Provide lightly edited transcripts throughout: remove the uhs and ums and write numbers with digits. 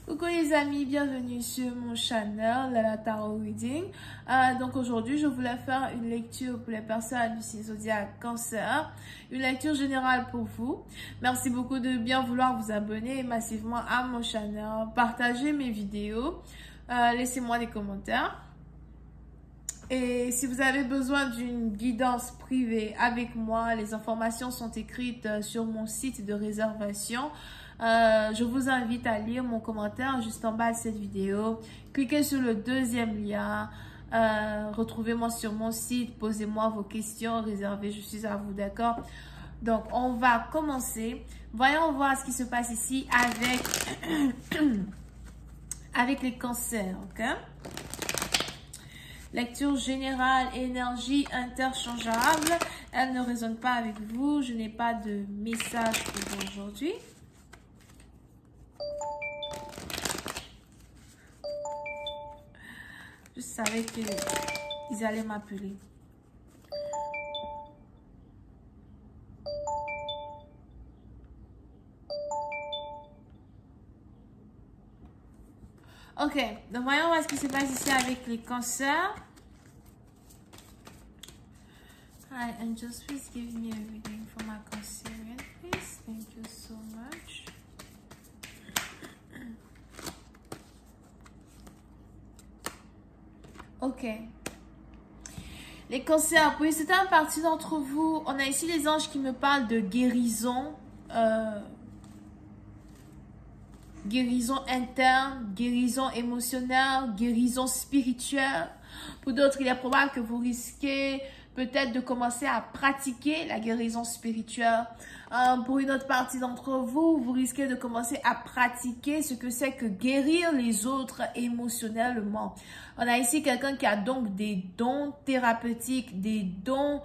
Coucou les amis, bienvenue sur mon channel La Tarot Reading. Donc aujourd'hui, je voulais faire une lecture pour les personnes du signe zodiaque Cancer, une lecture générale pour vous. Merci beaucoup de bien vouloir vous abonner massivement à mon channel, partager mes vidéos, laissez-moi des commentaires. Et si vous avez besoin d'une guidance privée avec moi, les informations sont écrites sur mon site de réservation. Je vous invite à lire mon commentaire juste en bas de cette vidéo. Cliquez sur le deuxième lien. Retrouvez-moi sur mon site. Posez-moi vos questions réservées. Je suis à vous, d'accord? Donc, on va commencer. Voyons voir ce qui se passe ici avec les cancers, ok? Lecture générale, énergie interchangeable. Elle ne résonne pas avec vous. Je n'ai pas de message pour vous aujourd'hui. Je savais qu'ils allaient m'appeler. Ok, donc voyons voir ce qui se passe ici avec les cancers. Hi, and just please give me a reading for my Cancerian, please. Thank you so much. Ok. Les cancers, pour une certaine partie d'entre vous, on a ici les anges qui me parlent de guérison. Guérison interne, guérison émotionnelle, guérison spirituelle. Pour d'autres, il est probable que vous risquez peut-être de commencer à pratiquer la guérison spirituelle. Pour une autre partie d'entre vous, vous risquez de commencer à pratiquer ce que c'est que guérir les autres émotionnellement. On a ici quelqu'un qui a donc des dons thérapeutiques, des dons...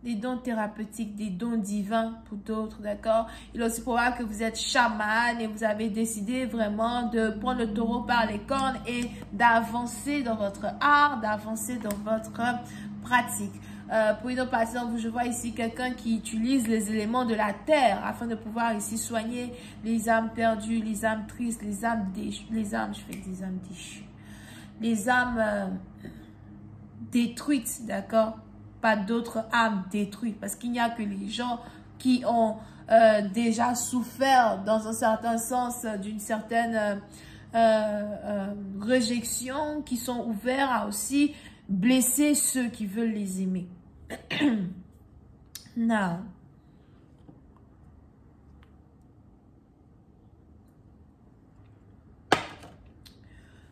des dons thérapeutiques, des dons divins pour d'autres, d'accord? Il est aussi probable que vous êtes chaman et vous avez décidé vraiment de prendre le taureau par les cornes et d'avancer dans votre art, d'avancer dans votre pratique. Pour une autre partie d'entre vous, je vois ici quelqu'un qui utilise les éléments de la terre afin de pouvoir ici soigner les âmes perdues, les âmes tristes, les âmes déchues, les âmes détruites, d'accord? Pas d'autres âmes détruites, parce qu'il n'y a que les gens qui ont déjà souffert dans un certain sens d'une certaine réjection, qui sont ouverts à aussi blesser ceux qui veulent les aimer. Now.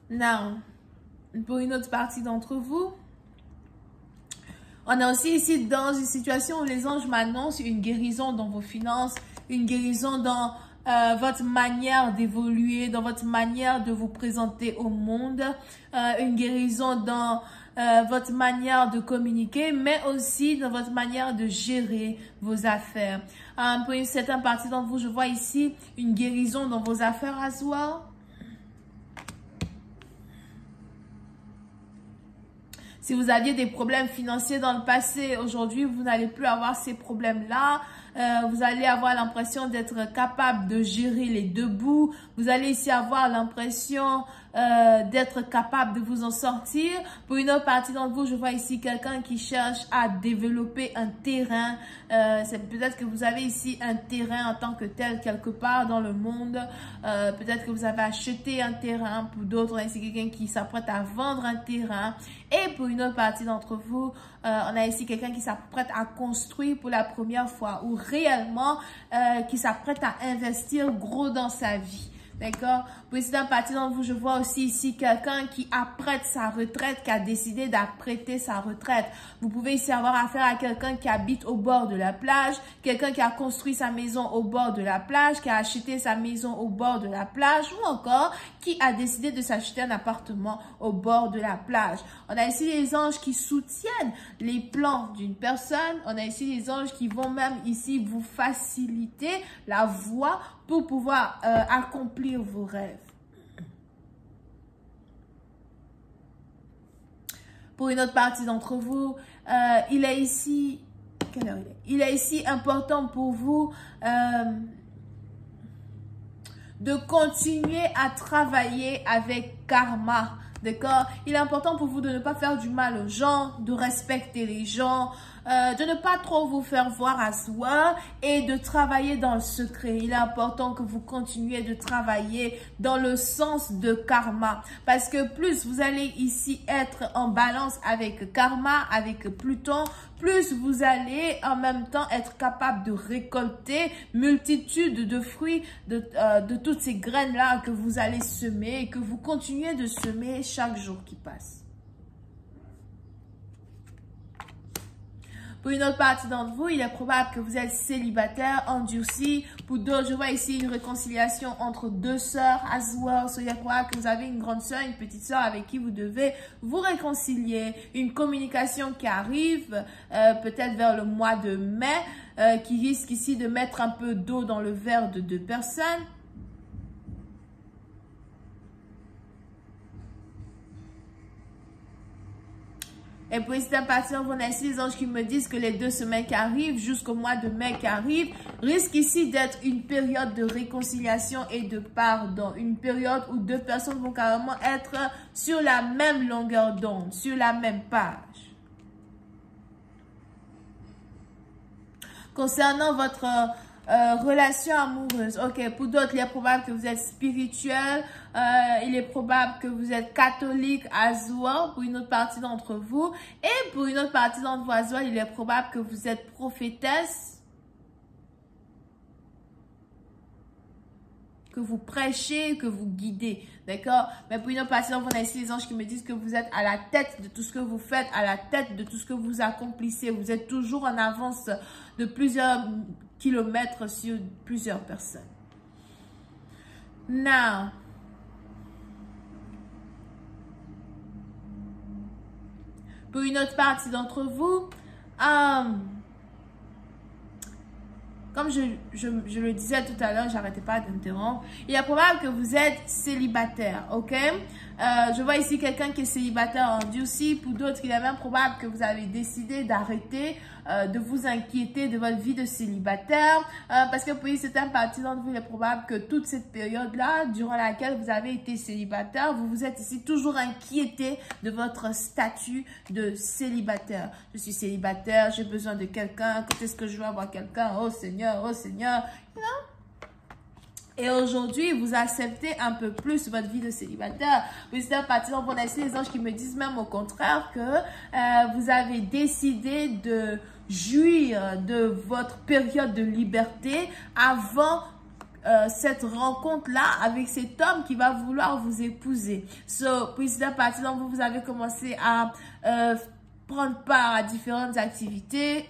Now, pour une autre partie d'entre vous, on est aussi ici dans une situation où les anges m'annoncent une guérison dans vos finances, une guérison dans votre manière d'évoluer, dans votre manière de vous présenter au monde, une guérison dans votre manière de communiquer, mais aussi dans votre manière de gérer vos affaires. Pour une certaine partie d'entre vous, je vois ici une guérison dans vos affaires à soi. Si vous aviez des problèmes financiers dans le passé, aujourd'hui, vous n'allez plus avoir ces problèmes-là. Vous allez avoir l'impression d'être capable de gérer les deux bouts. Vous allez ici avoir l'impression d'être capable de vous en sortir. Pour une autre partie d'entre vous, je vois ici quelqu'un qui cherche à développer un terrain. C'est peut-être que vous avez ici un terrain en tant que tel quelque part dans le monde. Peut-être que vous avez acheté un terrain. Pour d'autres, on a ici quelqu'un qui s'apprête à vendre un terrain. Et pour une autre partie d'entre vous, on a ici quelqu'un qui s'apprête à construire pour la première fois ou réellement qui s'apprête à investir gros dans sa vie. D'accord? Pour une partie d'entre vous, je vois aussi ici quelqu'un qui apprête sa retraite, qui a décidé d'apprêter sa retraite. Vous pouvez ici avoir affaire à quelqu'un qui habite au bord de la plage, quelqu'un qui a construit sa maison au bord de la plage, qui a acheté sa maison au bord de la plage ou encore qui a décidé de s'acheter un appartement au bord de la plage. On a ici les anges qui soutiennent les plans d'une personne. On a ici les anges qui vont même ici vous faciliter la voie pour pouvoir accomplir vos rêves. Pour une autre partie d'entre vous, il est ici quelle heure il est? Il est ici important pour vous de continuer à travailler avec karma. D'accord? Il est important pour vous de ne pas faire du mal aux gens, de respecter les gens, de ne pas trop vous faire voir à soi et de travailler dans le secret. Il est important que vous continuiez de travailler dans le sens de karma. Parce que plus vous allez ici être en balance avec karma, avec Pluton, plus vous allez en même temps être capable de récolter multitude de fruits de toutes ces graines-là que vous allez semer et que vous continuez de semer chaque jour qui passe. Pour une autre partie d'entre vous, il est probable que vous êtes célibataire, endurci. Pour d'autres, je vois ici une réconciliation entre deux sœurs as well. So, il est probable que vous avez une grande sœur, une petite sœur avec qui vous devez vous réconcilier. Une communication qui arrive peut-être vers le mois de mai, qui risque ici de mettre un peu d'eau dans le verre de deux personnes. Et puis, c'est à partir de vos ici, les anges qui me disent que les 2 semaines qui arrivent, jusqu'au mois de mai qui arrive, risque ici d'être une période de réconciliation et de pardon. Une période où 2 personnes vont carrément être sur la même longueur d'onde, sur la même page. Concernant votre relation amoureuse, ok, pour d'autres, il est probable que vous êtes spirituel, il est probable que vous êtes catholique as well, pour une autre partie d'entre vous, et pour une autre partie d'entre vous as well, il est probable que vous êtes prophétesse, que vous prêchez, que vous guidez, d'accord? Mais pour une autre partie d'entre vous, on a ici les anges qui me disent que vous êtes à la tête de tout ce que vous faites, à la tête de tout ce que vous accomplissez, vous êtes toujours en avance de plusieurs kilomètres sur plusieurs personnes. Now, pour une autre partie d'entre vous, comme je le disais tout à l'heure, j'arrêtais pas d'interrompre. Il est probable que vous êtes célibataire, ok? Je vois ici quelqu'un qui est célibataire endurci. Pour d'autres, il est même probable que vous avez décidé d'arrêter de vous inquiéter de votre vie de célibataire. Parce que pour une certaine partie d'entre vous, il est probable que toute cette période-là, durant laquelle vous avez été célibataire, vous vous êtes ici toujours inquiété de votre statut de célibataire. Je suis célibataire, j'ai besoin de quelqu'un. Quand est-ce que je vais avoir quelqu'un? Oh Seigneur, oh Seigneur. You know? Et aujourd'hui, vous acceptez un peu plus votre vie de célibataire. Vous êtes parti dans vos les anges qui me disent même au contraire que vous avez décidé de jouir de votre période de liberté avant cette rencontre-là avec cet homme qui va vouloir vous épouser. So, puis c'est à partir dont vous avez commencé à prendre part à différentes activités,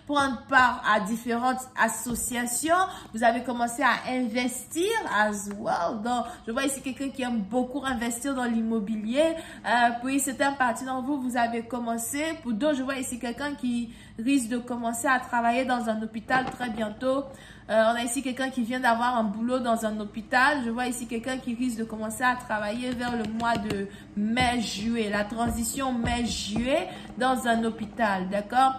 prendre part à différentes associations. Vous avez commencé à investir as well. Donc, je vois ici quelqu'un qui aime beaucoup investir dans l'immobilier. Puis, certaines parties d'entre vous, vous avez commencé. Pour d'autres, je vois ici quelqu'un qui risque de commencer à travailler dans un hôpital très bientôt. On a ici quelqu'un qui vient d'avoir un boulot dans un hôpital. Je vois ici quelqu'un qui risque de commencer à travailler vers le mois de mai-juillet. La transition mai-juillet dans un hôpital, d'accord?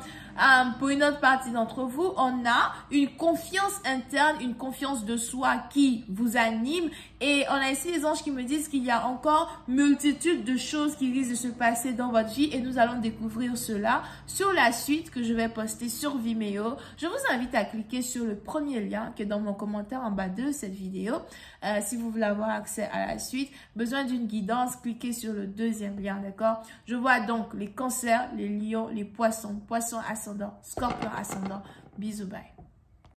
Pour une autre partie d'entre vous, on a une confiance interne, une confiance de soi qui vous anime. Et on a ici les anges qui me disent qu'il y a encore multitude de choses qui risquent de se passer dans votre vie. Et nous allons découvrir cela sur la suite que je vais poster sur Vimeo. Je vous invite à cliquer sur le premier lien qui est dans mon commentaire en bas de cette vidéo. Si vous voulez avoir accès à la suite, besoin d'une guidance, cliquez sur le deuxième lien, d'accord? Je vois donc les cancers, les lions, les poissons, poissons ascendant, scorpion ascendant. Bisous, bye.